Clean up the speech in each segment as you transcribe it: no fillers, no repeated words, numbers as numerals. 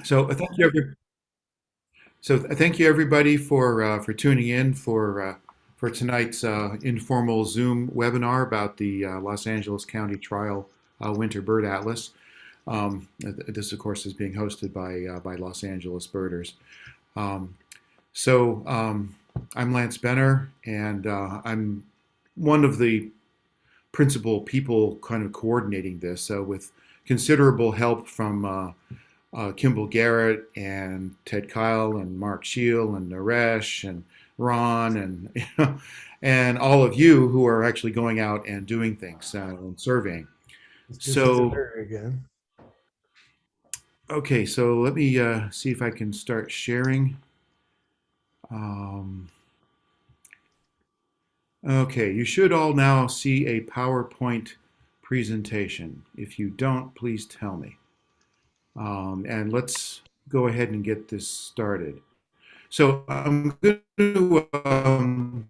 So thank you everybody for tuning in for tonight's informal Zoom webinar about the Los Angeles County Trial Winter Bird Atlas. This, of course, is being hosted by Los Angeles Birders. Um, so I'm Lance Benner, and I'm one of the principal people kind of coordinating this with considerable help from Kimball Garrett and Ted Kyle and Mark Scheel and Naresh and Ron and and all of you who are actually going out and doing things and surveying. It's good to see So her again. okay, so let me see if I can start sharing. Um, okay, you should all now see a PowerPoint presentation. If you don't, please tell me. And let's go ahead and get this started. So I'm going to go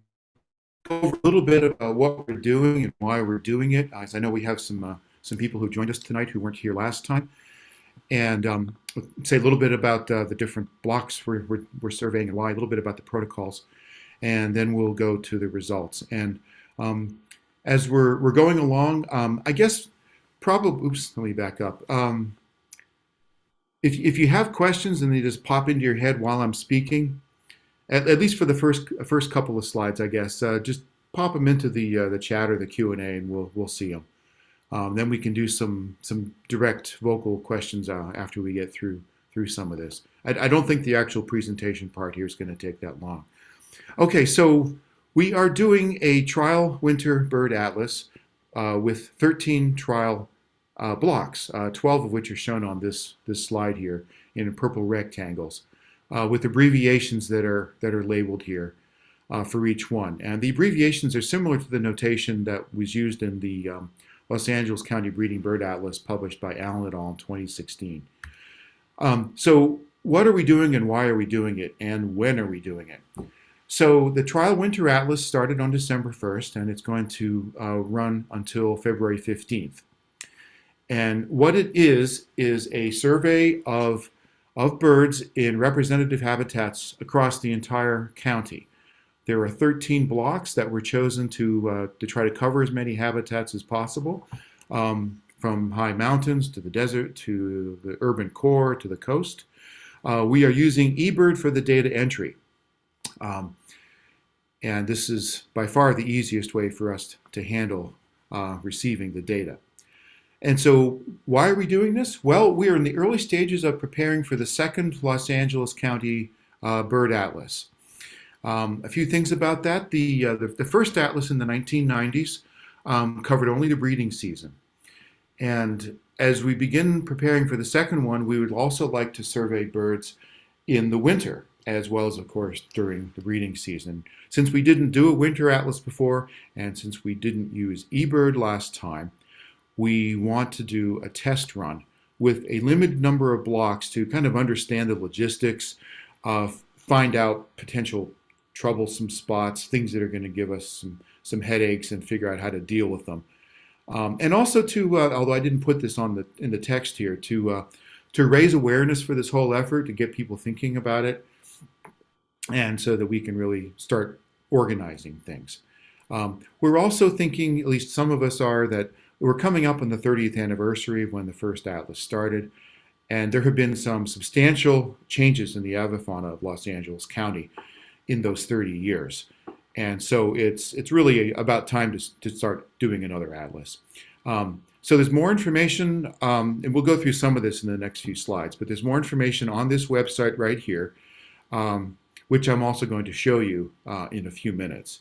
over a little bit about what we're doing and why we're doing it. As I know we have some people who joined us tonight who weren't here last time, and say a little bit about the different blocks we're surveying and why, a little bit about the protocols, and then we'll go to the results. And as we're going along, I guess probably, oops, let me back up. If you have questions and they just pop into your head while I'm speaking, at least for the first couple of slides, I guess, just pop them into the chat or the Q&A, and we'll see them. Then we can do some direct vocal questions after we get through some of this. I don't think the actual presentation part here is going to take that long. Okay, so we are doing a trial winter bird atlas with 13 trial blocks, 12 of which are shown on this slide here in purple rectangles, with abbreviations that are labeled here for each one. And the abbreviations are similar to the notation that was used in the Los Angeles County Breeding Bird Atlas published by Allen et al. In 2016. So what are we doing and why are we doing it and when are we doing it? So the Trial Winter Atlas started on December 1st and it's going to run until February 15th. And what it is a survey of birds in representative habitats across the entire county. There are 13 blocks that were chosen to try to cover as many habitats as possible, from high mountains to the desert to the urban core to the coast. We are using Ebird for the data entry. And this is by far the easiest way for us to handle receiving the data. And so why are we doing this? Well, we are in the early stages of preparing for the second Los Angeles County Bird Atlas. A few things about that. The first atlas in the 1990s covered only the breeding season. And as we begin preparing for the second one, we would also like to survey birds in the winter, as well as, of course, during the breeding season. Since we didn't do a winter atlas before, and since we didn't use eBird last time, we want to do a test run with a limited number of blocks to kind of understand the logistics, find out potential troublesome spots, things that are going to give us some headaches, and figure out how to deal with them. And also to, although I didn't put this in the text here, to raise awareness for this whole effort, to get people thinking about it, and so that we can really start organizing things. We're also thinking, at least some of us are, that we're coming up on the 30th anniversary of when the first atlas started, and there have been some substantial changes in the avifauna of Los Angeles County in those 30 years. And so it's really about time to start doing another atlas. So there's more information, and we'll go through some of this in the next few slides, but there's more information on this website right here, which I'm also going to show you in a few minutes.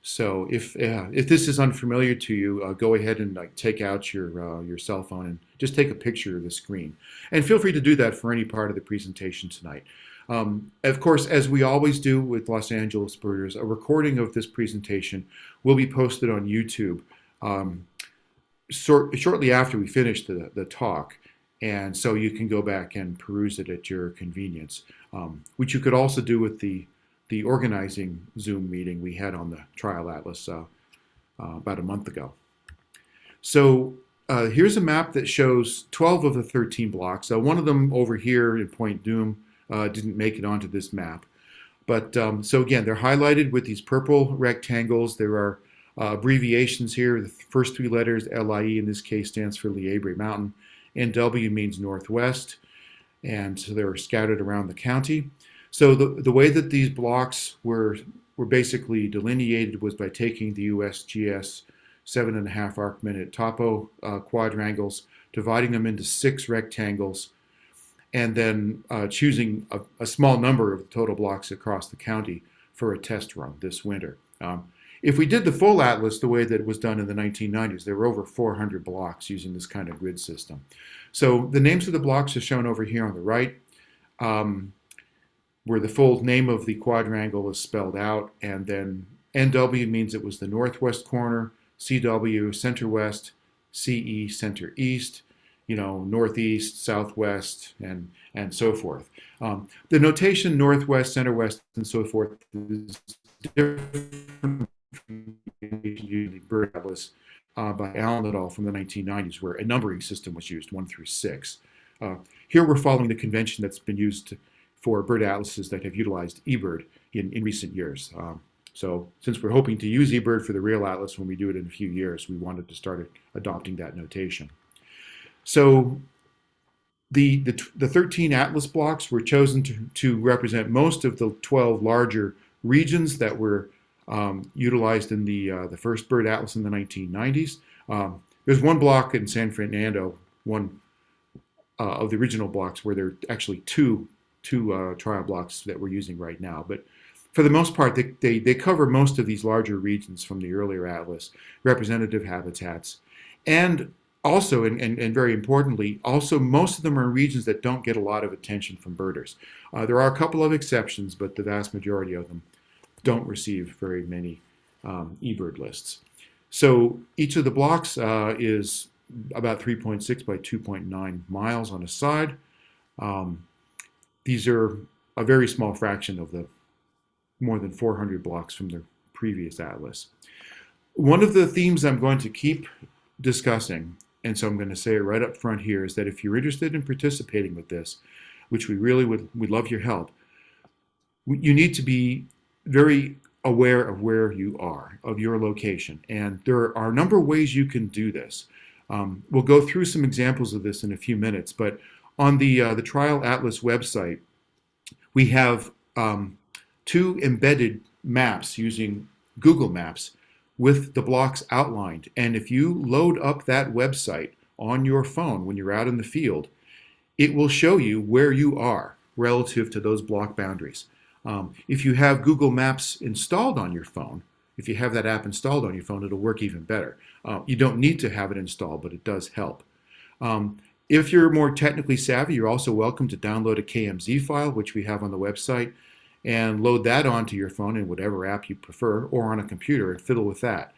So if this is unfamiliar to you, go ahead and take out your cell phone and just take a picture of the screen. And feel free to do that for any part of the presentation tonight. Of course, as we always do with Los Angeles Birders, a recording of this presentation will be posted on YouTube shortly after we finish the talk. And so you can go back and peruse it at your convenience, which you could also do with the organizing Zoom meeting we had on the Trial Atlas about a month ago. So here's a map that shows 12 of the 13 blocks. One of them over here in Point Doom didn't make it onto this map. But so again, they're highlighted with these purple rectangles. There are abbreviations here. The first three letters, LIE in this case, stands for Liebre Mountain. NW means northwest. And so they're scattered around the county. So the way that these blocks were basically delineated was by taking the USGS 7.5 arc-minute topo quadrangles, dividing them into 6 rectangles, and then choosing a small number of total blocks across the county for a test run this winter. If we did the full atlas the way that it was done in the 1990s, there were over 400 blocks using this kind of grid system. So the names of the blocks are shown over here on the right, where the full name of the quadrangle is spelled out, and then NW means it was the northwest corner, CW center west, CE center east, northeast, southwest, and so forth. The notation northwest, center west, and so forth is different from the Ebird atlas by Allen et al. From the 1990s, where a numbering system was used, 1 through 6. Here we're following the convention that's been used for bird atlases that have utilized Ebird in recent years. So since we're hoping to use Ebird for the real atlas when we do it in a few years, we wanted to start adopting that notation. So the 13 atlas blocks were chosen to represent most of the 12 larger regions that were utilized in the first bird atlas in the 1990s. There's one block in San Fernando, one of the original blocks, where there are actually two trial blocks that we're using right now. But for the most part, they cover most of these larger regions from the earlier atlas, representative habitats. And also, and very importantly, also most of them are regions that don't get a lot of attention from birders. There are a couple of exceptions, but the vast majority of them don't receive very many eBird lists. So each of the blocks is about 3.6 by 2.9 miles on a side. These are a very small fraction of the more than 400 blocks from the previous atlas. One of the themes I'm going to keep discussing, and so I'm going to say it right up front here, is that if you're interested in participating with this, which we really would love your help, you need to be very aware of where you are, of your location. And there are a number of ways you can do this. We'll go through some examples of this in a few minutes, but on the Trial Atlas website, we have 2 embedded maps using Google Maps with the blocks outlined. And if you load up that website on your phone when you're out in the field, it will show you where you are relative to those block boundaries. If you have Google Maps installed on your phone, if you have that app installed on your phone, it'll work even better. You don't need to have it installed, but it does help. If you're more technically savvy, you're also welcome to download a Kmz file, which we have on the website, and load that onto your phone in whatever app you prefer, or on a computer, and fiddle with that.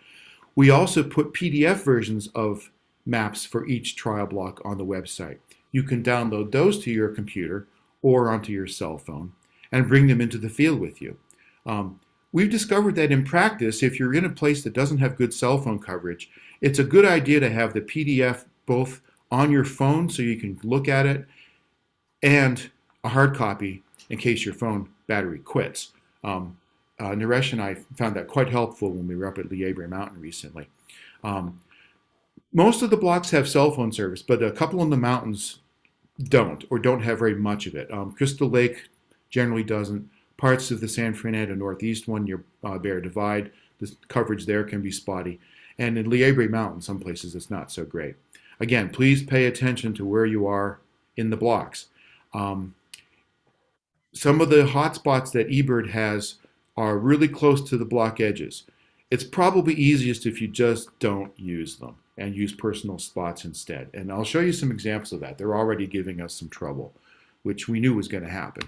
We also put PDF versions of maps for each trial block on the website. You can download those to your computer or onto your cell phone and bring them into the field with you. We've discovered that in practice, if you're in a place that doesn't have good cell phone coverage, it's a good idea to have the PDF both on your phone so you can look at it, and a hard copy in case your phone battery quits. Naresh and I found that quite helpful when we were up at Liebre Mountain recently. Most of the blocks have cell phone service, but a couple in the mountains don't, or don't have very much of it. Crystal Lake generally doesn't. Parts of the San Fernando Northeast one near Bear Divide, the coverage there can be spotty. And in Liebre Mountain, some places it's not so great. Again, please pay attention to where you are in the blocks. Some of the hotspots that Ebird has are really close to the block edges. It's probably easiest if you just don't use them and use personal spots instead. And I'll show you some examples of that. They're already giving us some trouble, which we knew was going to happen.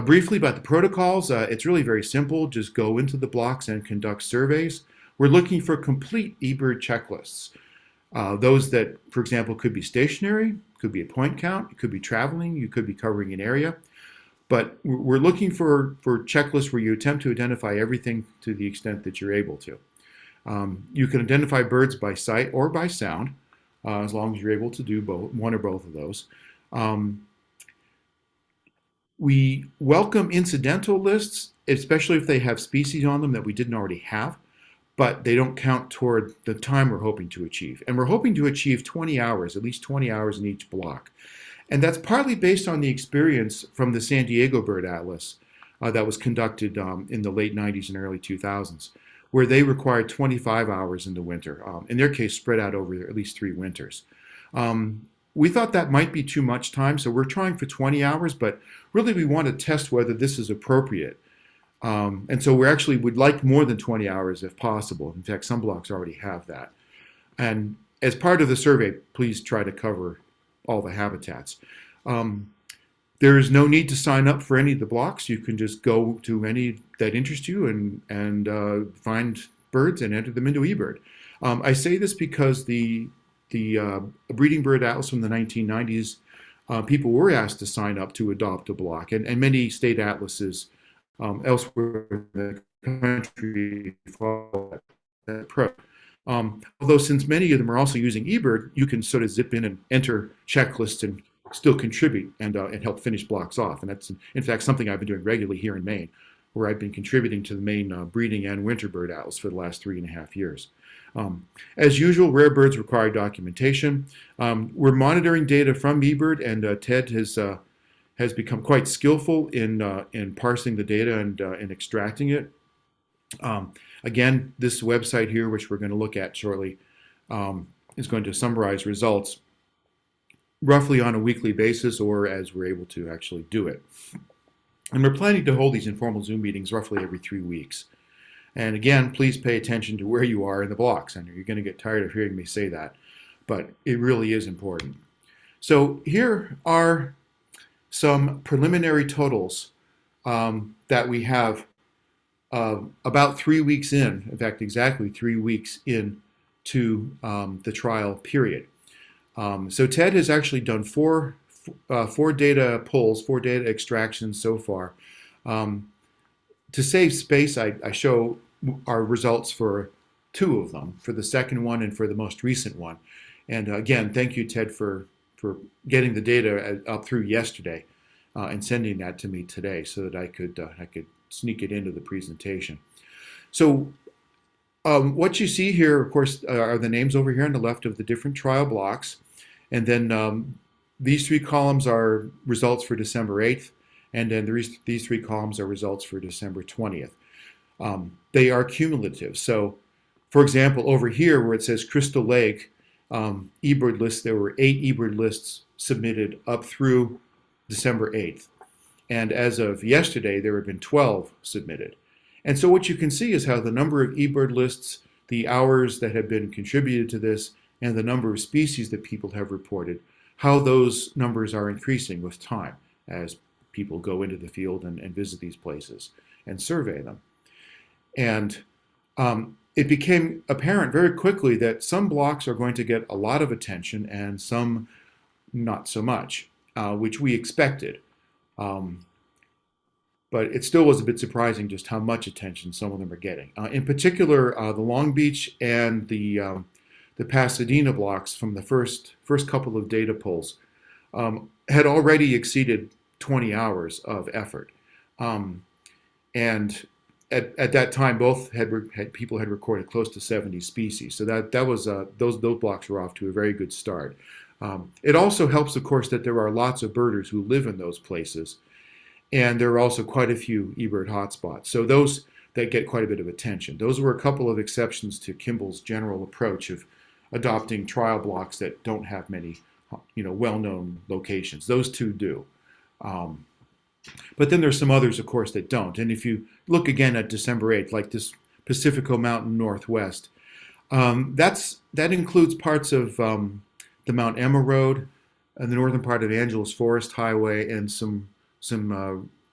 Briefly about the protocols, it's really very simple. Just go into the blocks and conduct surveys. We're looking for complete Ebird checklists. Those that, for example, could be stationary, could be a point count, it could be traveling, you could be covering an area. But we're looking for checklists where you attempt to identify everything to the extent that you're able to. You can identify birds by sight or by sound, as long as you're able to do both, one or both of those. We welcome incidental lists, especially if they have species on them that we didn't already have, but they don't count toward the time we're hoping to achieve. And we're hoping to achieve 20 hours, at least 20 hours in each block. And that's partly based on the experience from the San Diego Bird Atlas that was conducted in the late 90s and early 2000s, where they required 25 hours in the winter, in their case spread out over at least 3 winters. We thought that might be too much time, so we're trying for 20 hours, but really we want to test whether this is appropriate. And so we actually would like more than 20 hours if possible. In fact, some blocks already have that. And as part of the survey, please try to cover all the habitats. There is no need to sign up for any of the blocks. You can just go to any that interest you and find birds and enter them into eBird. I say this because the breeding bird atlas from the 1990s, people were asked to sign up to adopt a block, and many state atlases elsewhere in the country follow that approach. Although since many of them are also using eBird, you can sort of zip in and enter checklists and still contribute and help finish blocks off. And that's, in fact, something I've been doing regularly here in Maine, where I've been contributing to the Maine breeding and winter bird atlas for the last 3.5 years. As usual, rare birds require documentation. We're monitoring data from eBird, and Ted has become quite skillful in parsing the data and extracting it. Again, this website here, which we're going to look at shortly, is going to summarize results roughly on a weekly basis, or as we're able to actually do it. And we're planning to hold these informal Zoom meetings roughly every 3 weeks. And again, please pay attention to where you are in the blocks. I know you're going to get tired of hearing me say that, but it really is important. So here are some preliminary totals that we have about 3 weeks in fact, exactly 3 weeks into the trial period. So Ted has actually done four data pulls, 4 data extractions so far. To save space, I show our results for 2 of them, for the second one and for the most recent one. And again, thank you, Ted, for getting the data up through yesterday and sending that to me today so that I could sneak it into the presentation. So what you see here, of course, are the names over here on the left of the different trial blocks. And then these 3 columns are results for December 8th. And then these 3 columns are results for December 20th. They are cumulative. So, for example, over here where it says Crystal Lake eBird lists, there were 8 eBird lists submitted up through December 8th. And as of yesterday, there have been 12 submitted. And so what you can see is how the number of eBird lists, the hours that have been contributed to this, and the number of species that people have reported, how those numbers are increasing with time as people go into the field and visit these places and survey them. And it became apparent very quickly that some blocks are going to get a lot of attention and some not so much, which we expected. But it still was a bit surprising just how much attention some of them are getting. In particular, the Long Beach and the Pasadena blocks from the first couple of data pulls had already exceeded 20 hours of effort. And at that time, both people had recorded close to 70 species. So that was those blocks were off to a very good start. It also helps, of course, that there are lots of birders who live in those places. And there are also quite a few Ebird Hot Spots. So those that get quite a bit of attention. Those were a couple of exceptions to Kimball's general approach of adopting trial blocks that don't have many, well-known locations. Those 2 do. But then there's some others, of course, that don't. And if you look again at December 8th, like this Pacifico Mountain Northwest, that includes parts of the Mount Emma Road and the northern part of Angeles Forest Highway and some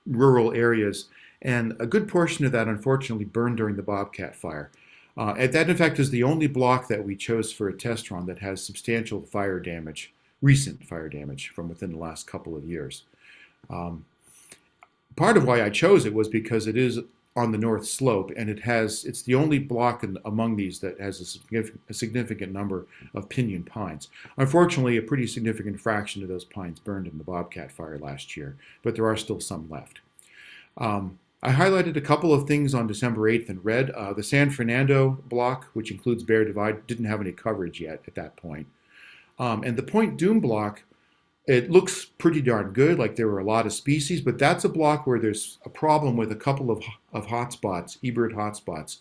rural areas. And a good portion of that, unfortunately, burned during the Bobcat fire. That, in fact, is the only block that we chose for a test run that has substantial fire damage, recent fire damage from within the last couple of years. Part of why I chose it was because it is on the north slope, and it's the only block among these that has a significant number of pinyon pines. Unfortunately, a pretty significant fraction of those pines burned in the Bobcat fire last year, but there are still some left. I highlighted a couple of things on December 8th in red. The San Fernando block, which includes Bear Divide, didn't have any coverage yet at that point. And the Point Dume block, it looks pretty darn good, like there were a lot of species, but that's a block where there's a problem with a couple of hotspots, Ebird Hot Spots,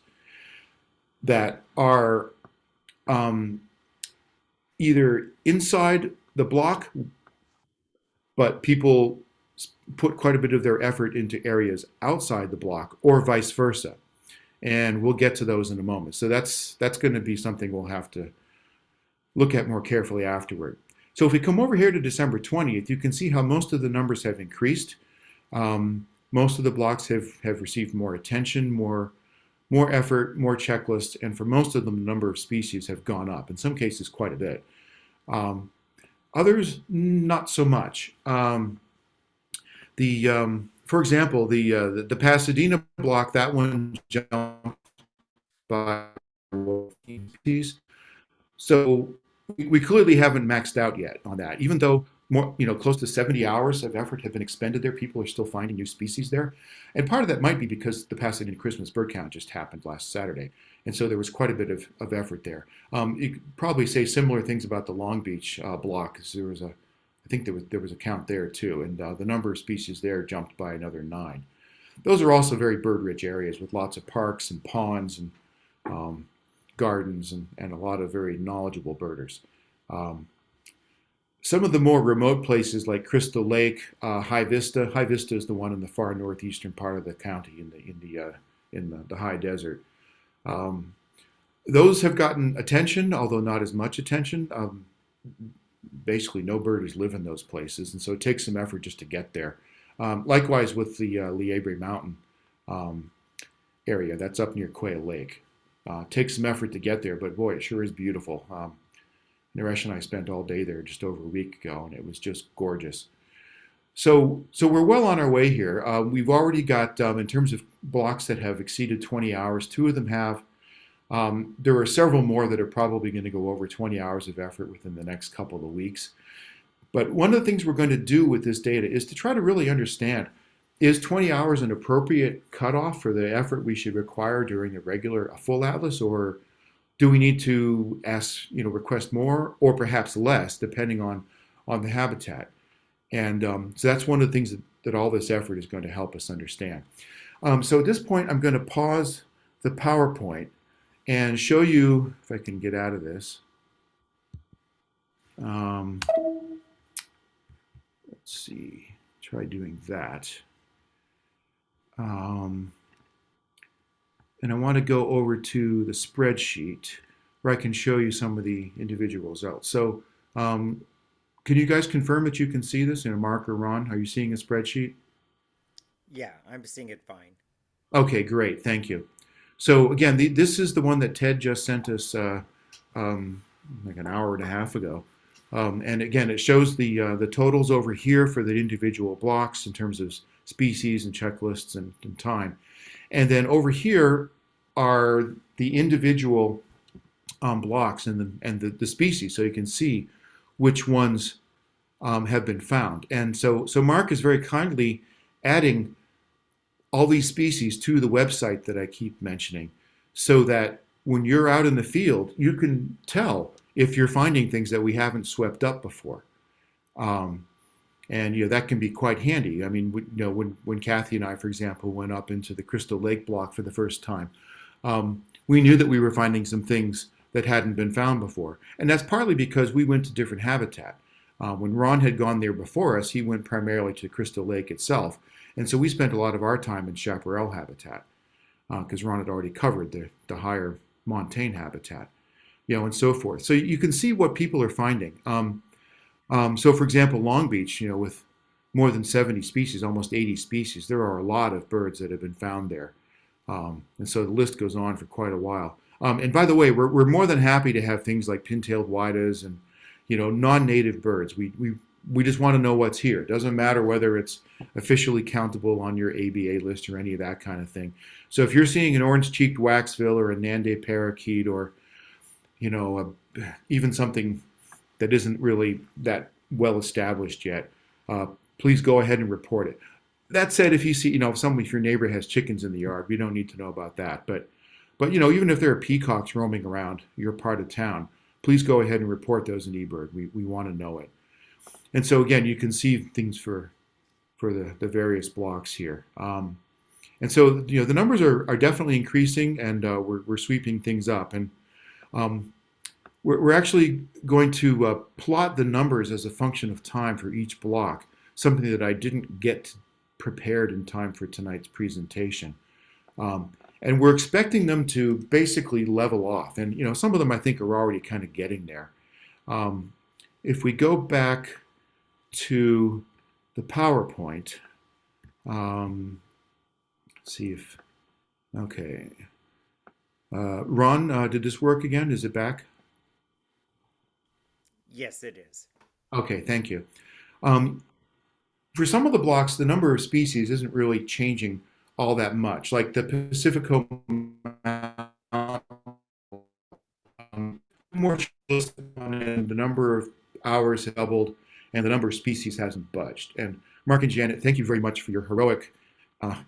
that are either inside the block, but people put quite a bit of their effort into areas outside the block, or vice versa. And we'll get to those in a moment. So that's going to be something we'll have to look at more carefully afterward. So if we come over here to December 20th, you can see how most of the numbers have increased. Most of the blocks have received more attention, more effort, more checklists, and for most of them, the number of species have gone up, in some cases quite a bit. Others, not so much. For example, the Pasadena block, that one jumped by species. So we clearly haven't maxed out yet on that. Even though close to 70 hours of effort have been expended there, people are still finding new species there. And part of that might be because the Pasadena Christmas bird count just happened last Saturday. And so there was quite a bit of effort there. You could probably say similar things about the Long Beach block, because I think there was a count there too. And the number of species there jumped by another 9. Those are also very bird-rich areas with lots of parks and ponds and gardens and a lot of very knowledgeable birders. Some of the more remote places like Crystal Lake, High Vista. High Vista is the one in the far northeastern part of the county in the high desert. Those have gotten attention, although not as much attention. Basically, no birders live in those places, and so it takes some effort just to get there. Likewise with the Liebre Mountain area, that's up near Quail Lake. Takes some effort to get there, but boy, it sure is beautiful. Naresh and I spent all day there just over a week ago, and it was just gorgeous. So we're well on our way here. We've already got, in terms of blocks that have exceeded 20 hours, 2 of them have. There are several more that are probably going to go over 20 hours of effort within the next couple of weeks. But one of the things we're going to do with this data is to try to really understand, is 20 hours an appropriate cutoff for the effort we should require during a full atlas, or do we need to request more or perhaps less, depending on the habitat? And so that's one of the things that all this effort is going to help us understand. So at this point, I'm going to pause the PowerPoint and show you, if I can get out of this. Let's see, try doing that. And I want to go over to the spreadsheet where I can show you some of the individual results. So can you guys confirm that you can see this? Mark or Ron, are you seeing a spreadsheet? Yeah, I'm seeing it fine. Okay, great, thank you. So again, this is the one that Ted just sent us like an hour and a half ago. And again, it shows the totals over here for the individual blocks in terms of species and checklists and time. And then over here are the individual blocks and the species, so you can see which ones have been found. And so Mark is very kindly adding all these species to the website that I keep mentioning, so that when you're out in the field, you can tell if you're finding things that we haven't swept up before. And that can be quite handy. I mean, when Kathy and I, for example, went up into the Crystal Lake block for the first time, we knew that we were finding some things that hadn't been found before. And that's partly because we went to different habitat. When Ron had gone there before us, he went primarily to Crystal Lake itself. And so we spent a lot of our time in chaparral habitat because Ron had already covered the higher montane habitat, and so forth. So you can see what people are finding. So for example, Long Beach, with more than 70 species, almost 80 species, there are a lot of birds that have been found there. And so the list goes on for quite a while. And by the way, we're more than happy to have things like pin-tailed whitas and non-native birds. We we just want to know what's here. It doesn't matter whether it's officially countable on your ABA list or any of that kind of thing. So if you're seeing an orange-cheeked waxbill or a Nande parakeet or, even something that isn't really that well established yet, please go ahead and report it. That said, if you see, if your neighbor has chickens in the yard, we don't need to know about that. But even if there are peacocks roaming around your part of town, please go ahead and report those in eBird. We want to know it. And so again, you can see things for the various blocks here. And so the numbers are definitely increasing, and we're sweeping things up. And we're actually going to plot the numbers as a function of time for each block, something that I didn't get prepared in time for tonight's presentation. And we're expecting them to basically level off. And some of them I think are already kind of getting there. If we go back to the PowerPoint, let's see if, okay. Ron, did this work again? Is it back? Yes, it is. Okay, thank you. For some of the blocks, the number of species isn't really changing all that much. Like the Pacifico more and the number of hours have doubled, and the number of species hasn't budged. And Mark and Janet, thank you very much for your heroic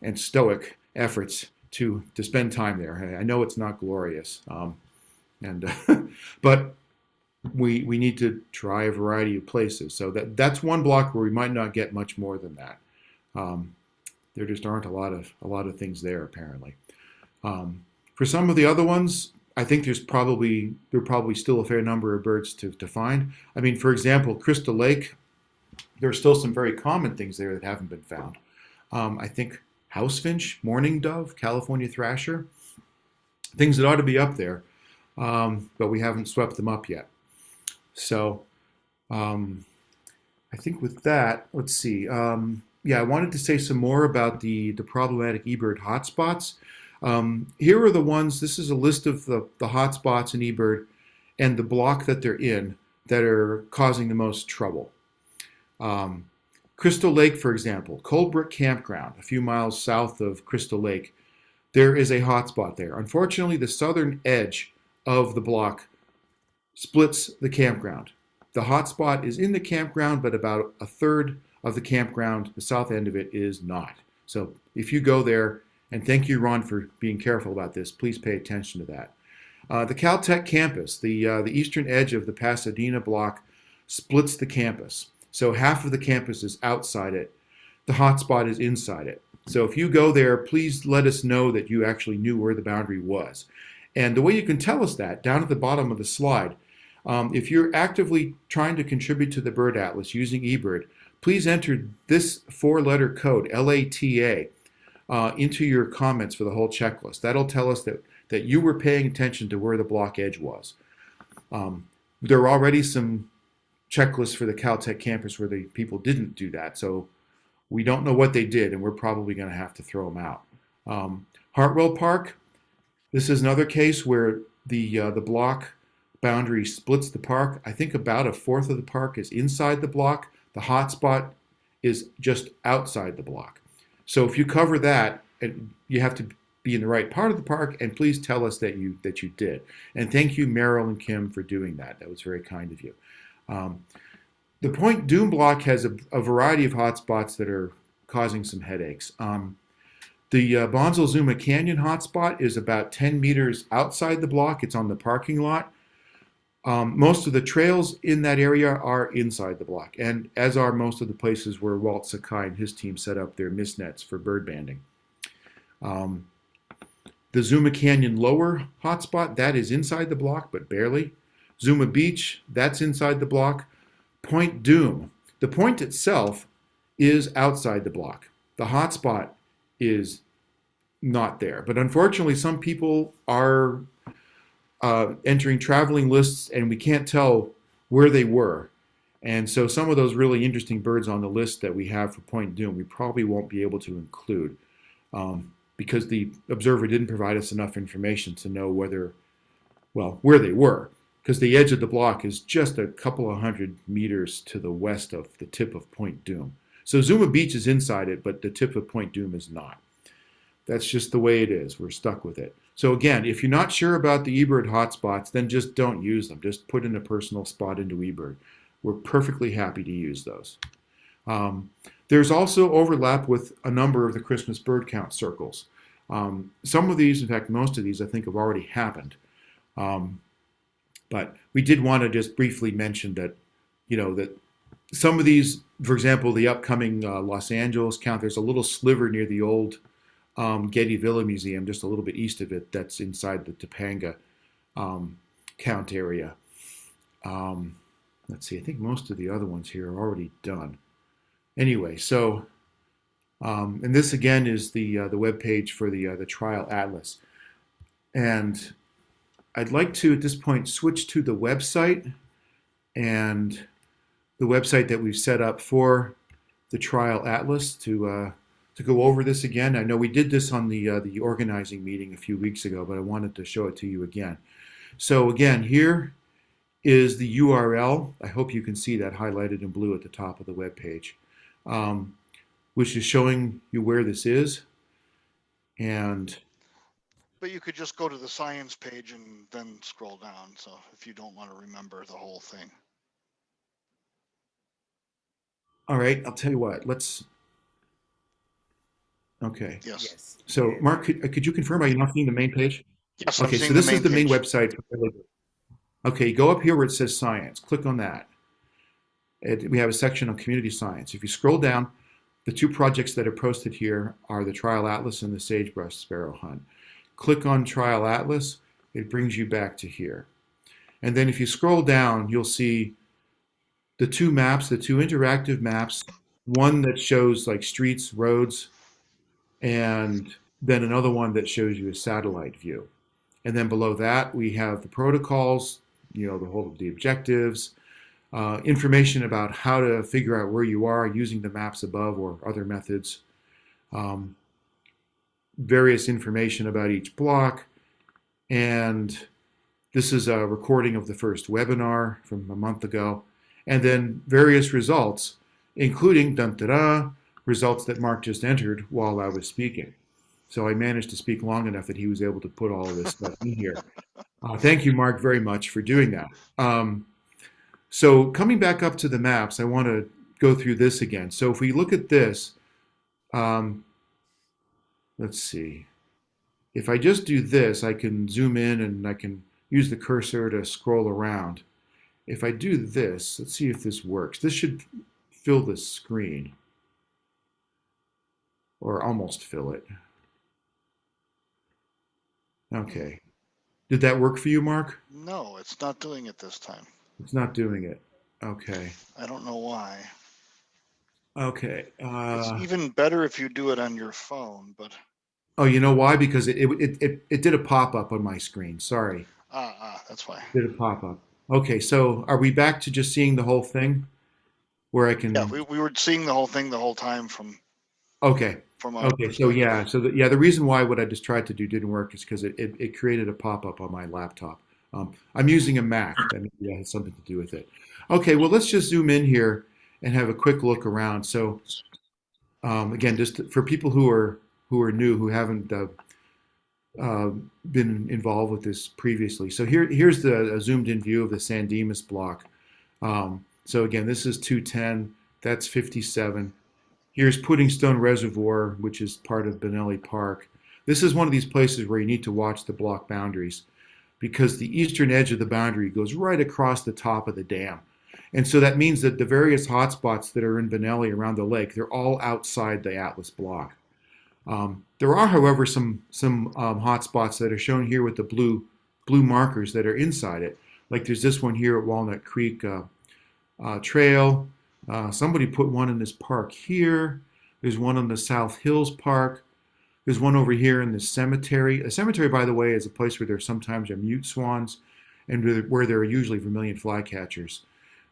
and stoic efforts to spend time there. I know it's not glorious, but we need to try a variety of places. So that's one block where we might not get much more than that. There just aren't a lot of things there apparently. For some of the other ones, I think there probably still a fair number of birds to find. I mean, for example, Crystal Lake, there are still some very common things there that haven't been found. I think housefinch, mourning dove, California thrasher, things that ought to be up there, but we haven't swept them up yet. So I think with that, let's see. Yeah, I wanted to say some more about the problematic Ebird hotspots. Here are the ones, this is a list of the hotspots in Ebird and the block that they're in that are causing the most trouble. Crystal Lake, for example, Cold Brick Campground, a few miles south of Crystal Lake. There is a hotspot there. Unfortunately, the southern edge of the block splits the campground. The hotspot is in the campground, but about a third of the campground, the south end of it, is not. So if you go there, and thank you, Ron, for being careful about this, please pay attention to that. The Caltech campus, the eastern edge of the Pasadena block, splits the campus. So half of the campus is outside it. The hotspot is inside it. So if you go there, please let us know that you actually knew where the boundary was. And the way you can tell us that, down at the bottom of the slide, if you're actively trying to contribute to the Bird Atlas using eBird, please enter this 4-letter code, LATA, into your comments for the whole checklist. That'll tell us that you were paying attention to where the block edge was. There are already some checklists for the Caltech campus where the people didn't do that, so we don't know what they did, and we're probably going to have to throw them out. Hartwell Park, this is another case where the block boundary splits the park. I think about a fourth of the park is inside the block. The hotspot is just outside the block. So if you cover that, you have to be in the right part of the park, and please tell us that you did. And thank you, Meryl and Kim, for doing that. That was very kind of you. The Point Dume block has a variety of hotspots that are causing some headaches. The Bonsall Zuma Canyon hotspot is about 10 meters outside the block. It's on the parking lot. Most of the trails in that area are inside the block, and as are most of the places where Walt Sakai and his team set up their mist nets for bird banding. The Zuma Canyon lower hotspot, that is inside the block, but barely. Zuma Beach, that's inside the block. Point Dume, the point itself is outside the block. The hotspot is not there, but unfortunately some people are entering traveling lists and we can't tell where they were. And so some of those really interesting birds on the list that we have for Point Dume, we probably won't be able to include because the observer didn't provide us enough information to know where they were. because the edge of the block is just a couple of 100 meters to the west of the tip of Point Doom. So Zuma Beach is inside it, but the tip of Point Doom is not. That's just the way it is. We're stuck with it. So again, if you're not sure about the Ebird hotspots, then just don't use them. Just put in a personal spot into Ebird. We're perfectly happy to use those. There's also overlap with a number of the Christmas bird count circles. Some of these, in fact, most of these, I think have already happened. But we did want to just briefly mention that, that some of these, for example, the upcoming Los Angeles count, there's a little sliver near the old Getty Villa Museum, just a little bit east of it, that's inside the Topanga count area. Let's see, I think most of the other ones here are already done. Anyway, so, and this again is the web page for the trial atlas. And I'd like to, at this point, switch to the website, and the website that we've set up for the trial atlas to go over this again. I know we did this on the organizing meeting a few weeks ago, but I wanted to show it to you again. So again, here is the URL. I hope you can see that highlighted in blue at the top of the web page, which is showing you where this is. But you could just go to the science page and then scroll down. So if you don't want to remember the whole thing. All right, I'll tell you what. Okay. Yes. So Mark, could you confirm, are you not seeing the main page? Yes, Okay, I'm seeing so this the is the main page. website. Okay, go up here where it says science. Click on that. We have a section on community science. If you scroll down, the two projects that are posted here are the Trial Atlas and the Sagebrush Sparrow Hunt. Click on Trial Atlas, it brings you back to here. And then if you scroll down, you'll see the two maps, the two interactive maps, one that shows like streets, roads, and then another one that shows you a satellite view. And then below that, we have the protocols, the whole of the objectives, information about how to figure out where you are using the maps above or other methods, various information about each block, and this is a recording of the first webinar from a month ago, and then various results, including results that Mark just entered while I was speaking. So I managed to speak long enough that he was able to put all of this stuff in here. Thank you, Mark, very much for doing that. So coming back up to the maps, I want to go through this again. So if we look at this, let's see. If I just do this, I can zoom in and I can use the cursor to scroll around. If I do this, let's see if this works. This should fill this screen, or almost fill it. Okay. Did that work for you, Mark? No, it's not doing it this time. It's not doing it. Okay. I don't know why. Okay. It's even better if you do it on your phone, but. Oh, you know why? Because it did a pop-up on my screen. Sorry. That's why. It did a pop-up. Okay, so are we back to just seeing the whole thing? Where I can... Yeah, we were seeing the whole thing the whole time from... Okay. From our Okay, so yeah, the reason why what I just tried to do didn't work is because it created a pop-up on my laptop. I'm using a Mac. That maybe has something to do with it. Okay, well, let's just zoom in here and have a quick look around. So again, just for people who are new, who haven't been involved with this previously. So here's the zoomed in view of the San Dimas block. So again, this is 210, that's 57. Here's Pudding Stone Reservoir, which is part of Benelli Park. This is one of these places where you need to watch the block boundaries because the eastern edge of the boundary goes right across the top of the dam. And so that means that the various hotspots that are in Benelli around the lake, they're all outside the Atlas block. There are, however, some hotspots that are shown here with the blue markers that are inside it. Like there's this one here at Walnut Creek Trail. Somebody put one in this park here. There's one on the South Hills Park. There's one over here in the cemetery. A cemetery, by the way, is a place where there sometimes are mute swans and where there are usually vermilion flycatchers.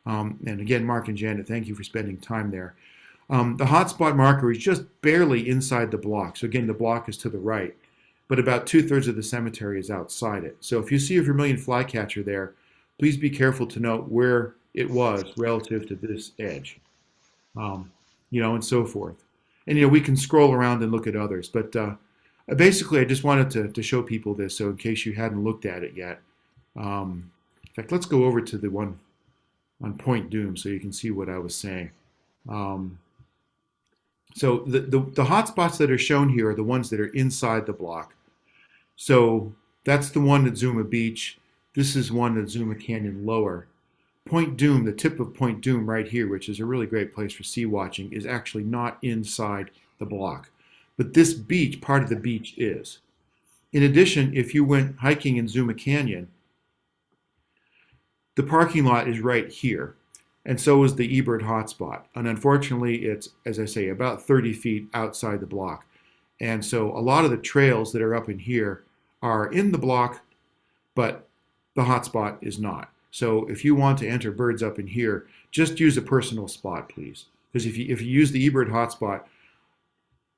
And again, Mark and Janet, thank you for spending time there. The hotspot marker is just barely inside the block. So again, the block is to the right, but about 2/3 of the cemetery is outside it. So if you see a vermilion flycatcher there, please be careful to note where it was relative to this edge, um, and so forth. And we can scroll around and look at others, but basically, I just wanted to show people this, so in case you hadn't looked at it yet. In fact, let's go over to the one on Point Doom so you can see what I was saying. Um, so the hotspots that are shown here are the ones that are inside the block. So that's the one at Zuma Beach. This is one at Zuma Canyon Lower. Point Doom, the tip of Point Doom right here, which is a really great place for sea watching, is actually not inside the block. But this beach, part of the beach is. In addition, if you went hiking in Zuma Canyon, the parking lot is right here. And so is the Ebird Hot Spot. And unfortunately, it's, as I say, about 30 feet outside the block. And so a lot of the trails that are up in here are in the block, but the hotspot is not. So if you want to enter birds up in here, just use a personal spot, please. Because if you use the Ebird hotspot,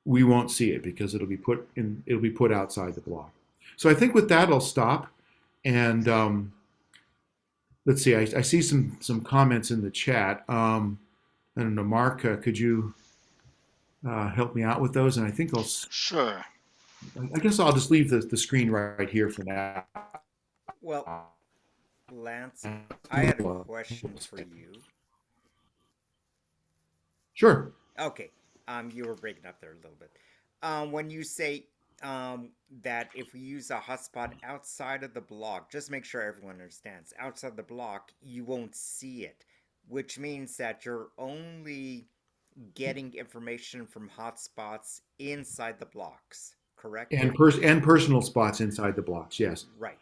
we won't see it because it'll be put outside the block. So I think with that I'll stop. And let's see. I see some comments in the chat. I don't know, Mark. Could you help me out with those? And I think Sure. I guess I'll just leave the screen right here for now. Well, Lance, I had a question for you. Sure. Okay, you were breaking up there a little bit. When you say that if we use a hotspot outside of the block, just make sure everyone understands. Outside the block, you won't see it, which means that you're only getting information from hotspots inside the blocks, correct? And personal spots inside the blocks. Yes. Right.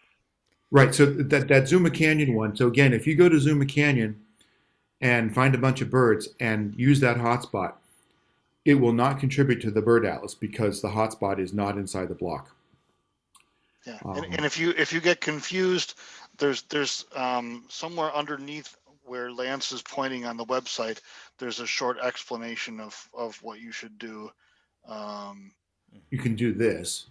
Right. So that Zuma Canyon one. So again, if you go to Zuma Canyon and find a bunch of birds and use that hotspot, it will not contribute to the bird atlas because the hotspot is not inside the block. Yeah, and if you get confused, there's somewhere underneath where Lance is pointing on the website, there's a short explanation of what you should do. You can do this.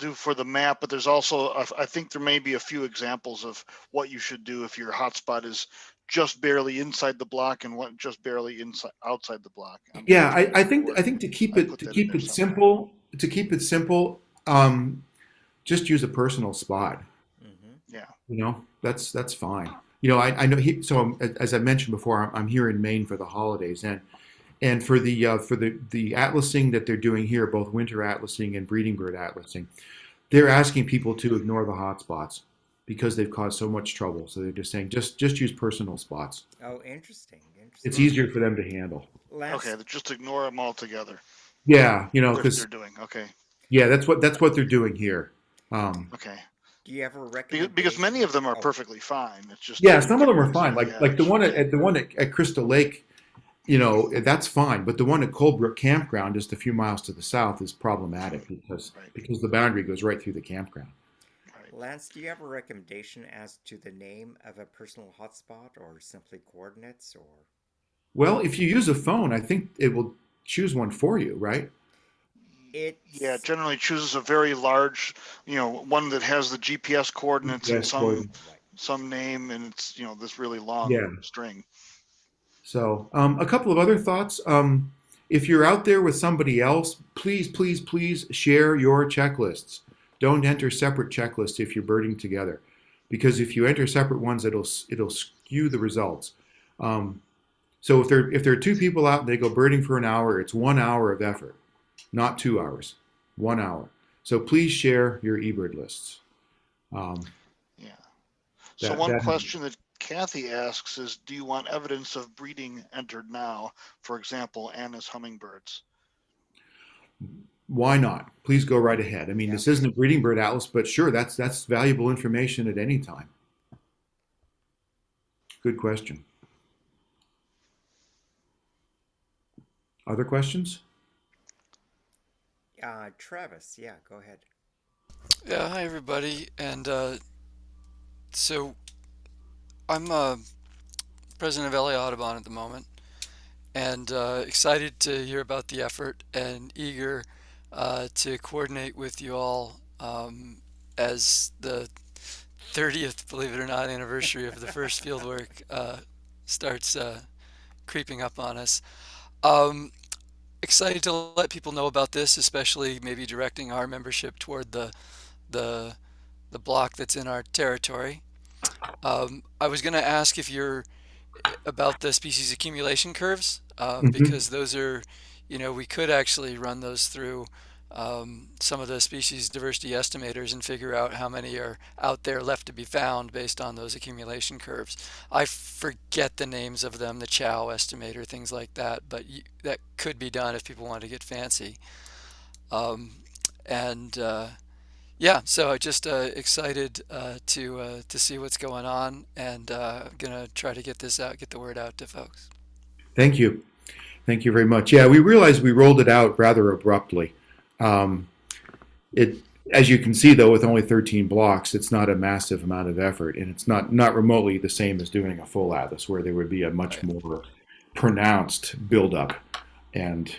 Do for the map, but there's also I think there may be a few examples of what you should do if your hotspot is just barely inside the block and what just barely outside the block. Yeah, I think to keep it simple, just use a personal spot. Yeah. That's fine. I know as I mentioned before, I'm here in Maine for the holidays, and for the atlasing that they're doing here, both winter atlasing and breeding bird atlasing, they're asking people to ignore the hot spots because they've caused so much trouble. So they're just saying just use personal spots. Oh, interesting. It's easier for them to handle. Lance, Okay, just ignore them altogether. Yeah, because they're doing okay. Yeah, that's what they're doing here. Okay. do you have a recommendation? Because many of them are perfectly fine. It's just some of them are fine. Like the one at Crystal Lake, that's fine. But the one at Coldbrook Campground, just a few miles to the south, is problematic because the boundary goes right through the campground. Lance, do you have a recommendation as to the name of a personal hotspot or simply coordinates or? Well, if you use a phone, I think it will choose one for you, right? It generally chooses a very large, one that has the GPS coordinates and some name, and it's this really long string. So a couple of other thoughts. If you're out there with somebody else, please share your checklists. Don't enter separate checklists if you're birding together, because if you enter separate ones, it'll skew the results. So if there are two people out and they go birding for an hour, it's 1 hour of effort, not 2 hours, 1 hour. So please share your eBird lists. So one question that Kathy asks is, do you want evidence of breeding entered now? For example, Anna's hummingbirds. Why not? Please go right ahead. I mean, this isn't a breeding bird atlas, but sure, that's valuable information at any time. Good question. Other questions? Travis, go ahead. Yeah, hi everybody. And so I'm president of LA Audubon at the moment, and excited to hear about the effort and eager to coordinate with you all as the 30th, believe it or not, anniversary of the first fieldwork starts creeping up on us. Um, Excited to let people know about this, especially maybe directing our membership toward the the block that's in our territory. I was going to ask if you're about the species accumulation curves, Hmm. because those are, we could actually run those through some of the species diversity estimators and figure out how many are out there left to be found based on those accumulation curves. I forget the names of them, the Chow estimator, things like that, but that could be done if people want to get fancy. Um, and Yeah, so I just excited to see what's going on, and gonna try to get this out, get the word out to folks. Thank you. Thank you very much. Yeah, we realized we rolled it out rather abruptly. Um, it, as you can see, though, with only 13 blocks, it's not a massive amount of effort, and it's not remotely the same as doing a full atlas, where there would be a much Right. more pronounced buildup, and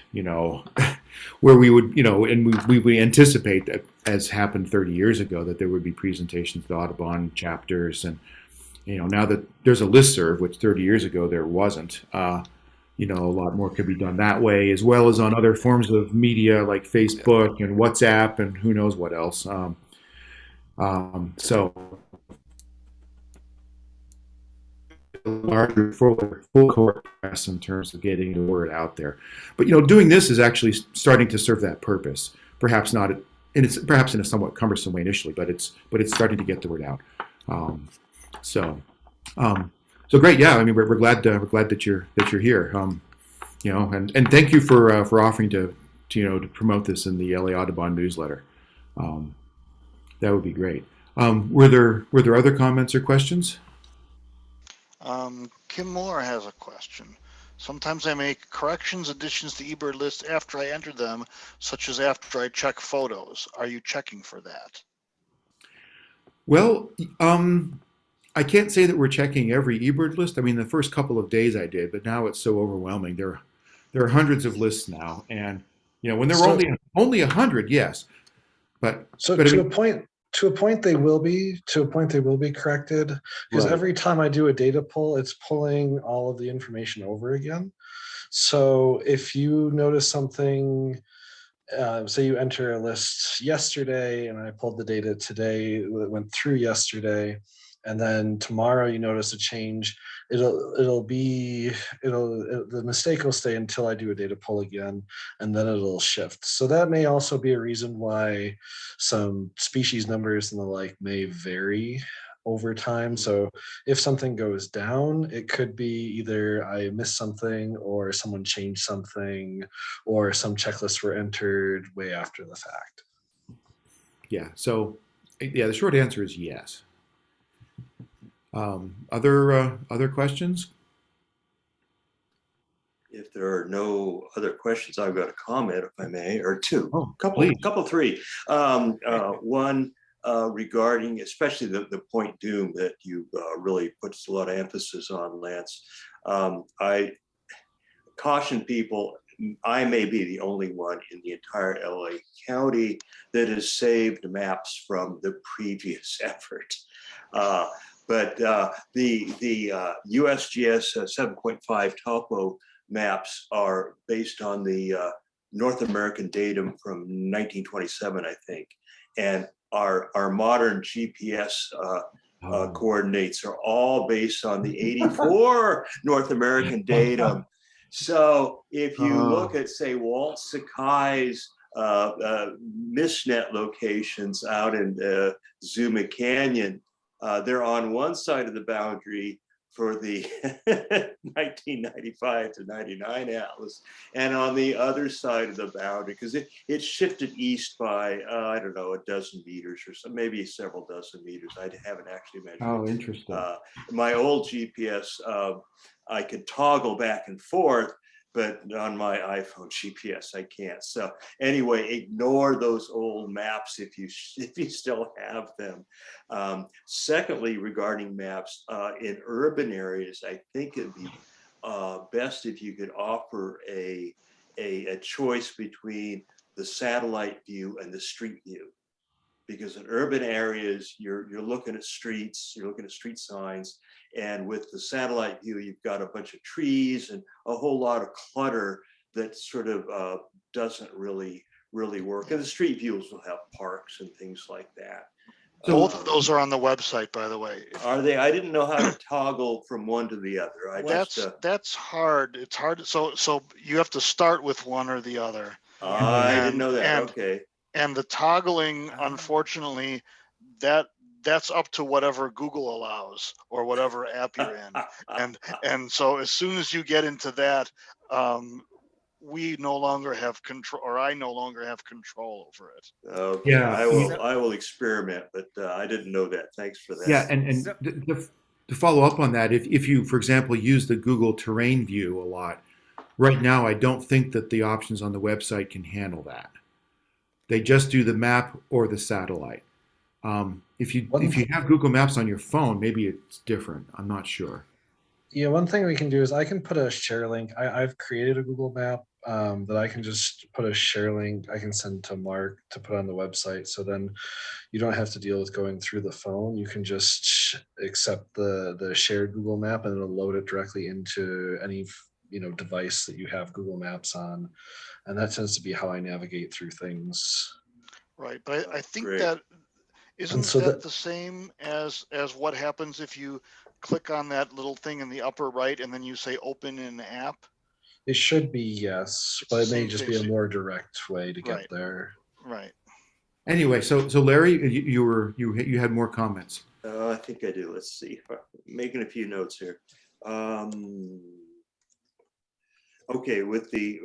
where we would, and we anticipate that, as happened 30 years ago, that there would be presentations to Audubon chapters, and now that there's a listserv, which 30 years ago there wasn't. A lot more could be done that way, as well as on other forms of media like Yeah. Facebook and WhatsApp and who knows what else. So larger, full court press in terms of getting the word out there. But doing this is actually starting to serve that purpose. Perhaps not, and it's perhaps in a somewhat cumbersome way initially, but it's starting to get the word out. Um, so um, so great, yeah. I mean, we're glad that you're here. And thank you for offering to promote this in the LA Audubon newsletter. Um, that would be great. Were there other comments or questions? Kim Moore has a question. Sometimes I make corrections, additions to eBird lists after I enter them, such as after I check photos. Are you checking for that? Well, I can't say that we're checking every eBird list. I mean, the first couple of days I did, but now it's so overwhelming. There are hundreds of lists now, and when there were So, only 100, yes, but so but I to a mean, point, to a point they will be corrected, because right. every time I do a data pull, it's pulling all of the information over again. So if you notice something, say you enter a list yesterday, and I pulled the data today that went through yesterday, and then tomorrow you notice a change, the mistake will stay until I do a data pull again, and then it'll shift. So that may also be a reason why some species numbers and the like may vary over time. So if something goes down, it could be either I missed something, or someone changed something, or some checklists were entered way after the fact. Yeah. So, yeah, the short answer is yes. Other questions? If there are no other questions, I've got a comment, if I may, or two, Oh, please. three. One regarding, especially the point doom that you really puts a lot of emphasis on, Lance. I caution people. I may be the only one in the entire LA County that has saved maps from the previous effort. But the USGS 7.5 topo maps are based on the North American datum from 1927, I think, and our modern GPS coordinates are all based on the 84 North American datum. So if you look at, say, Walt Sakai's MISNet locations out in Zuma Canyon, they're on one side of the boundary for the 1995 to 99 atlas, and on the other side of the boundary, because it shifted east by, I don't know, a dozen meters or so, maybe several dozen meters. I haven't actually measured Oh, it. interesting. My old GPS, I could toggle back and forth, but on my iPhone GPS, I can't. So anyway, ignore those old maps if you still have them. Secondly, regarding maps in urban areas, I think it'd be best if you could offer a choice between the satellite view and the street view. because in urban areas, you're looking at streets, you're looking at street signs, and with the satellite view, you've got a bunch of trees and a whole lot of clutter that sort of doesn't really work. And the street views will have parks and things like that. Both of those are on the website, by the way. Are they? I didn't know how to toggle from one to the other. That's hard. It's hard. So you have to start with one or the other. I didn't know that. Okay. And the toggling, unfortunately, that's up to whatever Google allows or whatever app you're in. And so as soon as you get into that, we no longer have control, or I no longer have control over it. Okay. Yeah, I will experiment, but I didn't know that. Thanks for that. Yeah, and to follow up on that, if you, for example, use the Google Terrain View a lot, right now I don't think that the options on the website can handle that. They just do the map or the satellite. If you have Google Maps on your phone, maybe it's different. I'm not sure. Yeah, one thing we can do is I can put a share link. I've created a Google map that I can just put a share link I can send to Mark to put on the website. So then you don't have to deal with going through the phone. You can just accept the shared Google map and it'll load it directly into any device that you have Google Maps on. And that tends to be how I navigate through things. Right, but I think that isn't that the same as what happens if you click on that little thing in the upper right and then you say open in app? It should be, yes, but it may just be a more direct way to get there. Right. Anyway, so Larry, you had more comments. I think I do. Let's see. I'm making a few notes here. Okay, with the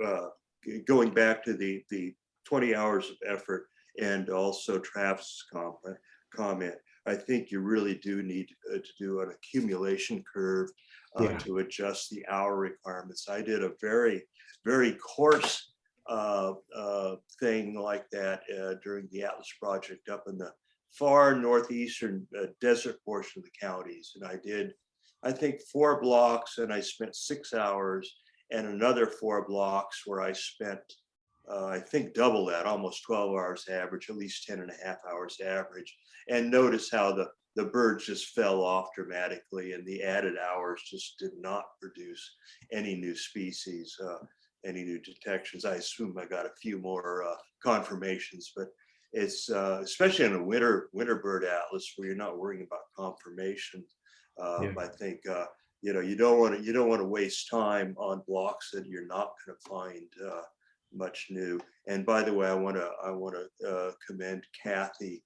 going back to the 20 hours of effort and also Travis' comment, I think you really do need to do an accumulation curve to adjust the hour requirements. I did a very, very coarse thing like that during the Atlas project up in the far northeastern desert portion of the counties. And I did, I think, 4 blocks and I spent 6 hours, and another 4 blocks where I spent, I think, double that, almost 12 hours average, at least 10 and a half hours average. And notice how the birds just fell off dramatically, and the added hours just did not produce any new species, any new detections. I assume I got a few more confirmations, but it's especially in a winter bird atlas where you're not worrying about confirmation. I think you don't want to waste time on blocks that you're not going to find much new. And by the way, I want to commend Kathy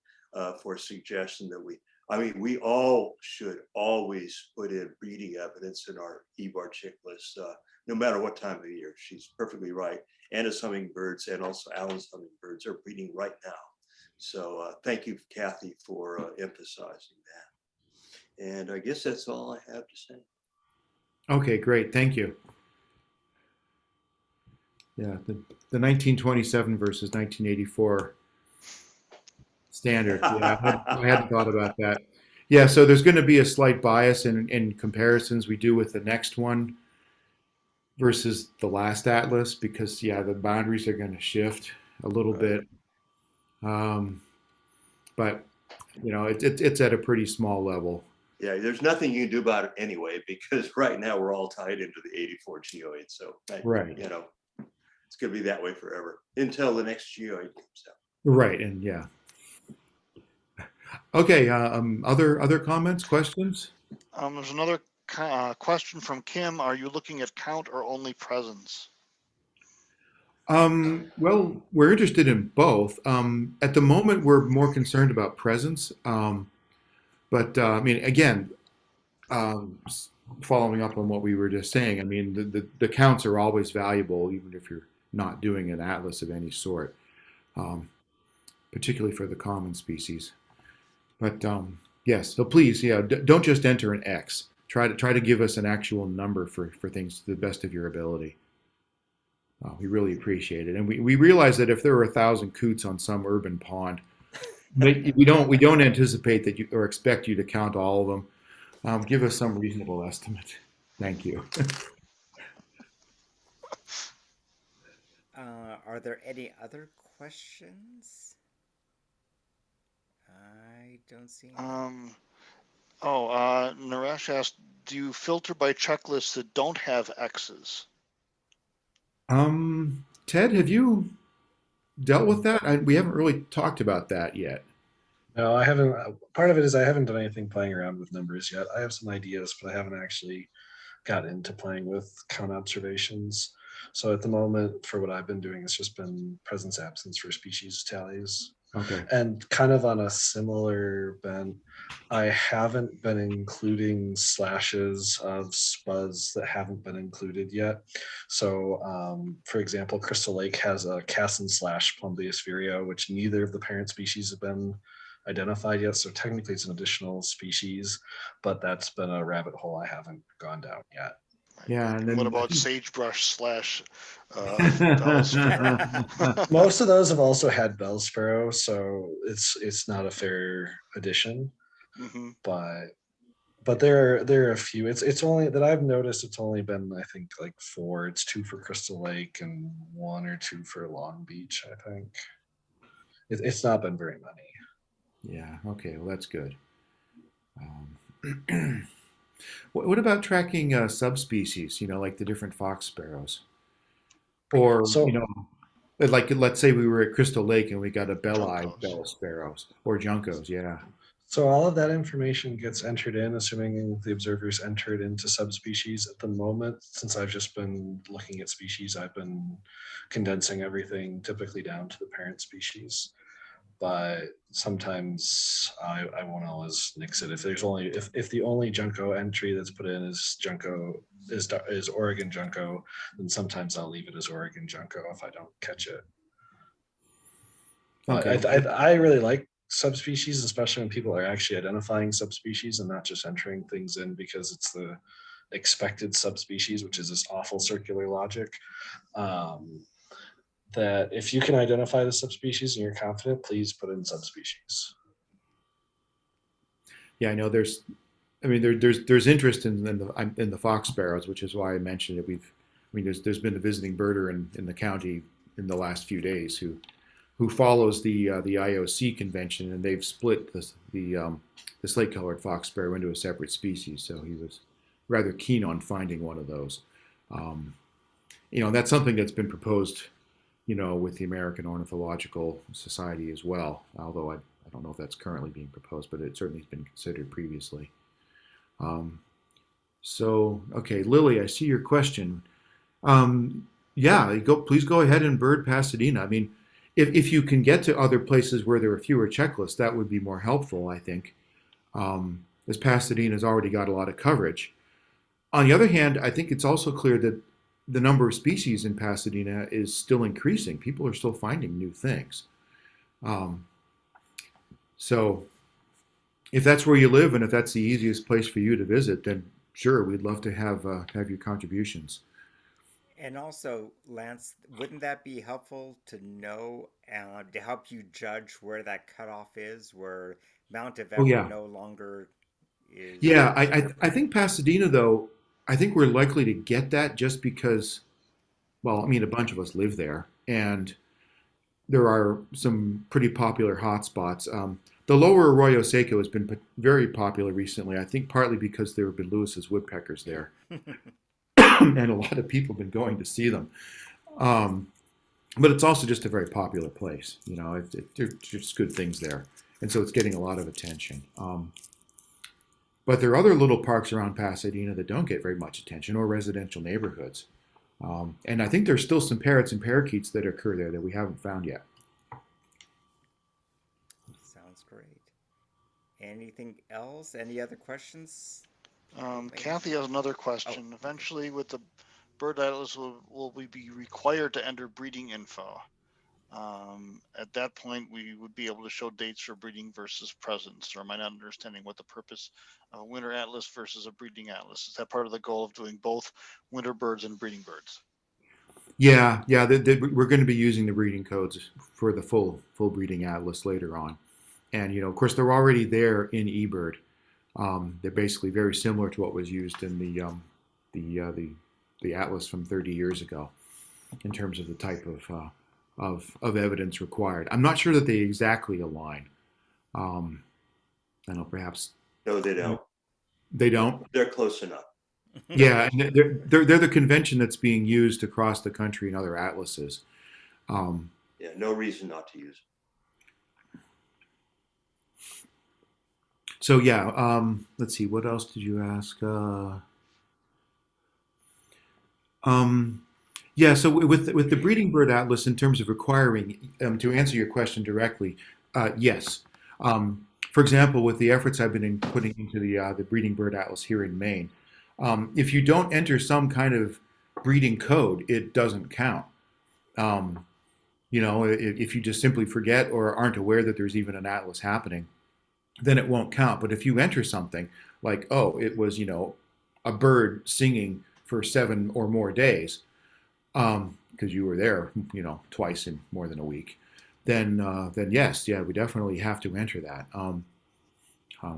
for a suggestion that we all should always put in breeding evidence in our Ebird checklist, no matter what time of year. She's perfectly right. Anna's hummingbirds and also Alan's hummingbirds are breeding right now. So thank you, Kathy, for emphasizing that. And I guess that's all I have to say. Okay, great. Thank you. Yeah, the 1927 versus 1984 standard. Yeah, I hadn't thought about that. Yeah, so there's going to be a slight bias in comparisons we do with the next one versus the last atlas because, yeah, the boundaries are going to shift a little bit. But, it's at a pretty small level. Yeah, there's nothing you can do about it anyway, because right now we're all tied into the 84 geoid. So, it's going to be that way forever until the next geoid comes out. Right, and yeah. Okay, other comments, questions? There's another question from Kim. Are you looking at count or only presence? Well, we're interested in both. At the moment, we're more concerned about presence. But I mean, again, following up on what we were just saying, I mean, the counts are always valuable, even if you're not doing an atlas of any sort, particularly for the common species. But yes, so please, don't just enter an X. Try to give us an actual number for things to the best of your ability. We really appreciate it, and we realize that if there are 1,000 coots on some urban pond, we don't anticipate that you or expect you to count all of them. Give us some reasonable estimate. Thank you. Are there any other questions? don't see. Naresh asked, do you filter by checklists that don't have X's? Ted, have you dealt with that? We haven't really talked about that yet. No, I haven't. Part of it is I haven't done anything playing around with numbers yet. I have some ideas, but I haven't actually got into playing with count observations. So at the moment, for what I've been doing, it's just been presence absence for species tallies. Okay. And kind of on a similar bent, I haven't been including slashes of spuds that haven't been included yet. So, for example, Crystal Lake has a Cassin slash Plumbeus vireo, which neither of the parent species have been identified yet. So technically it's an additional species, but that's been a rabbit hole I haven't gone down yet. Yeah, and then what about sagebrush slash bell sparrow? Most of those have also had bell sparrow, so it's not a fair addition. Mm-hmm. But there are a few. It's only that I've noticed. It's only been, I think, like 4. It's 2 for Crystal Lake and 1 or 2 for Long Beach. I think it's not been very many. Yeah. Okay. Well, that's good. What about tracking subspecies? Like the different fox sparrows, or So like let's say we were at Crystal Lake and we got a bell-eyed Juncos. bell sparrows or juncos. Yeah. So all of that information gets entered in, assuming the observers enter it into subspecies. At the moment, since I've just been looking at species, I've been condensing everything typically down to the parent species. But sometimes I won't always nix it. If the only Junco entry that's put in is Junco is Oregon Junco, then sometimes I'll leave it as Oregon Junco if I don't catch it. Okay. I really like subspecies, especially when people are actually identifying subspecies and not just entering things in because it's the expected subspecies, which is this awful circular logic. That if you can identify the subspecies and you're confident, please put in subspecies. Yeah, I know. There's interest in the fox sparrows, which is why I mentioned it. There's been a visiting birder in the county in the last few days who follows the IOC convention, and they've split the slate-colored fox sparrow into a separate species. So he was rather keen on finding one of those. That's something that's been proposed, with the American Ornithological Society as well. Although I don't know if that's currently being proposed, but it certainly has been considered previously. Okay, Lily, I see your question. Please go ahead and bird Pasadena. I mean, if you can get to other places where there are fewer checklists, that would be more helpful, I think, as Pasadena's already got a lot of coverage. On the other hand, I think it's also clear that the number of species in Pasadena is still increasing. People are still finding new things. So if that's where you live and if that's the easiest place for you to visit, then sure, we'd love to have your contributions. And also, Lance, wouldn't that be helpful to know to help you judge where that cutoff is, where Mount Everett no longer is? Yeah, I think Pasadena, though, I think we're likely to get that just because, well, I mean, a bunch of us live there, and there are some pretty popular hotspots. The lower Arroyo Seco has been very popular recently, I think partly because there have been Lewis's woodpeckers there. And a lot of people have been going to see them. But it's also just a very popular place. There's just good things there. And so it's getting a lot of attention. But there are other little parks around Pasadena that don't get very much attention, or residential neighborhoods. And I think there's still some parrots and parakeets that occur there that we haven't found yet. Sounds great. Anything else? Any other questions? Kathy has another question. Eventually, with the bird atlas, will we be required to enter breeding info? At that point, we would be able to show dates for breeding versus presence. Or am I not understanding what the purpose of a winter atlas versus a breeding atlas? Is that part of the goal of doing both winter birds and breeding birds? Yeah. We're going to be using the breeding codes for the full breeding atlas later on. And, of course, they're already there in Ebird. They're basically very similar to what was used in the atlas from 30 years ago in terms of the type of evidence required. I'm not sure that they exactly align, I don't know, perhaps No, they don't. they don't. They're close enough. Yeah, and they're the convention that's being used across the country in other atlases. Um, Yeah, no reason not to use so yeah, let's see, what else did you ask? Um, yeah, so with the breeding bird atlas, in terms of requiring, to answer your question directly, yes. For example, with the efforts I've been putting into the breeding bird atlas here in Maine, if you don't enter some kind of breeding code, it doesn't count. Um, if you just simply forget or aren't aware that there's even an atlas happening, then it won't count. But if you enter something like, oh, it was, a bird singing for 7 or more days, because you were there, twice in more than a week, then yes, yeah, we definitely have to enter that.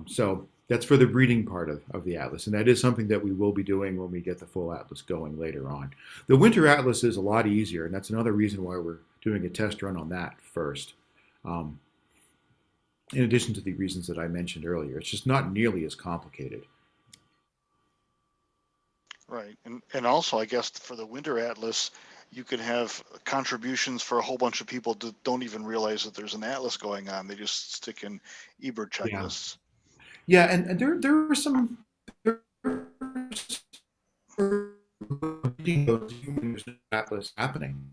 So that's for the breeding part of the atlas, and that is something that we will be doing when we get the full atlas going later on. The winter atlas is a lot easier, and that's another reason why we're doing a test run on that first. In addition to the reasons that I mentioned earlier, it's just not nearly as complicated. Right, and also I guess for the winter atlas, you could have contributions for a whole bunch of people that don't even realize that there's an atlas going on. They just stick in Ebird Yeah, checklists. yeah, and there are some atlas happening.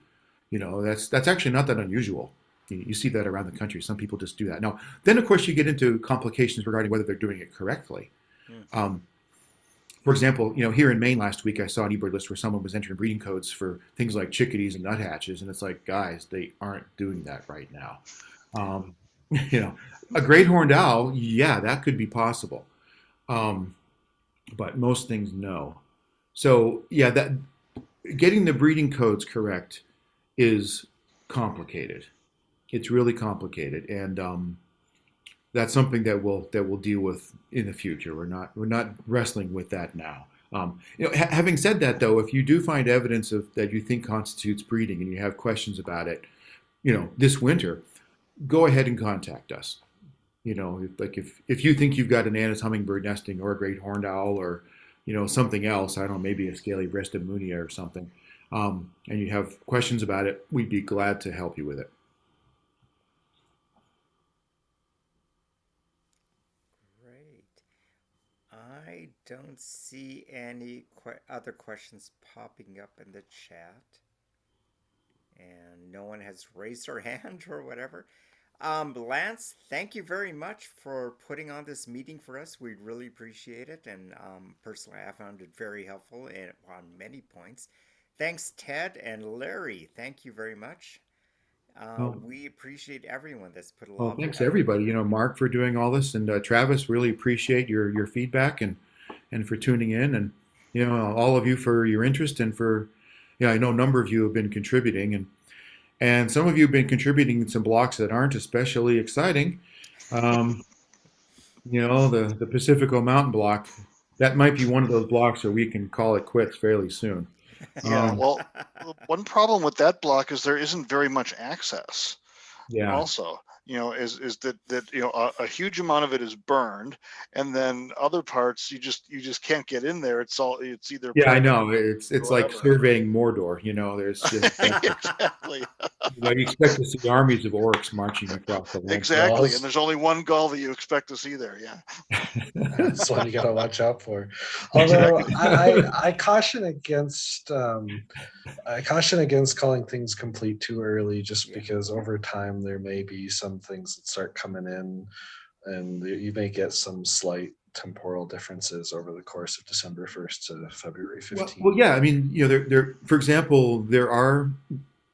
That's actually not that unusual. You see that around the country. Some people just do that. Now, then of course you get into complications regarding whether they're doing it correctly. Um, for example, here in Maine last week, I saw an eBird list where someone was entering breeding codes for things like chickadees and nuthatches, and it's like, guys, they aren't doing that right now. Um, a great horned owl, yeah, that could be possible, but most things, no. So yeah, that getting the breeding codes correct is complicated. It's really complicated, and that's something that we'll deal with in the future. We're not wrestling with that now. Having said that, though, if you do find evidence of that you think constitutes breeding and you have questions about it, this winter, go ahead and contact us. If you think you've got an Anna's hummingbird nesting or a great horned owl or something else, I don't know, maybe a scaly-breasted munia or something, and you have questions about it, we'd be glad to help you with it. I don't see any other questions popping up in the chat, and no one has raised their hand or whatever. Lance, thank you very much for putting on this meeting for us. We really appreciate it, and personally, I found it very helpful on many points. Thanks, Ted and Larry. Thank you very much. We appreciate everyone that's put a lot Well, of thanks effort. everybody. Mark for doing all this, and Travis, really appreciate your feedback and for tuning in, and all of you for your interest and for I know a number of you have been contributing, and some of you have been contributing in some blocks that aren't especially exciting. The Pacifico Mountain block, that might be one of those blocks where we can call it quits fairly soon. Yeah, well, one problem with that block is there isn't very much access. Yeah. Also, is that a huge amount of it is burned, and then other parts you just can't get in there. It's either I know it's like whatever. surveying Mordor. There's just Exactly. you expect to see armies of orcs marching across the land. Exactly, and there's only one gull that you expect to see there. Yeah. That's one you got to watch out for. Although I caution against calling things complete too early, just because over time there may be some things that start coming in, and you may get some slight temporal differences over the course of December 1st to February 15th. Well, yeah. I mean, there. For example, there are,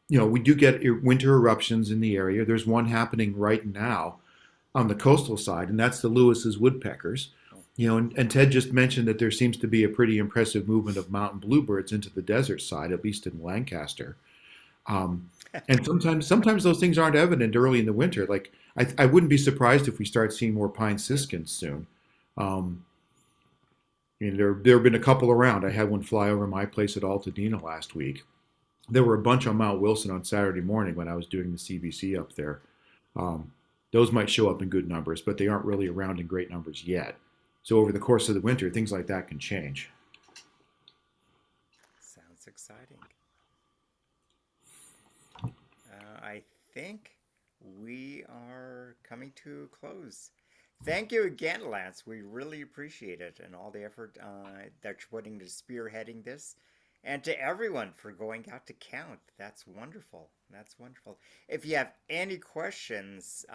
we do get winter eruptions in the area. There's one happening right now on the coastal side, and that's the Lewis's woodpeckers. And Ted just mentioned that there seems to be a pretty impressive movement of mountain bluebirds into the desert side, at least in Lancaster. And sometimes those things aren't evident early in the winter. Like I wouldn't be surprised if we start seeing more pine siskins soon. There have been a couple around. I had one fly over my place at Altadena last week. There were a bunch on Mount Wilson on Saturday morning when I was doing the CBC up there. those might show up in good numbers, but they aren't really around in great numbers yet. So over the course of the winter, things like that can change. Sounds exciting. I think we are coming to a close. Thank you again, Lance. We really appreciate it and all the effort that you're putting to spearheading this. And to everyone for going out to count. That's wonderful. That's wonderful. If you have any questions,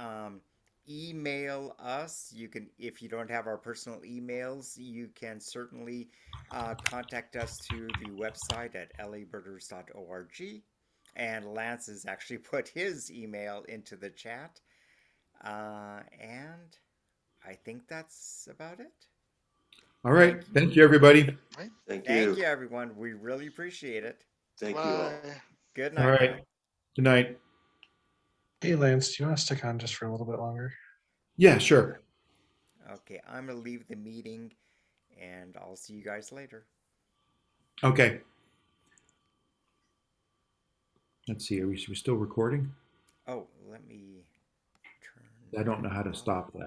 email us. You can, if you don't have our personal emails, you can certainly contact us through the website at labirders.org. And Lance has actually put his email into the chat. And I think that's about it. All right. Thank you, everybody. Right? Thank Thank you. you, everyone. We really appreciate it. Thank you all. Bye. Good All night. right. Now. Good night. Hey, Lance, do you want to stick on just for a little bit longer? Yeah, sure. Okay, I'm going to leave the meeting and I'll see you guys later. Okay. Let's see. Are we still recording? Oh, let me turn. I don't know how to that off. stop that.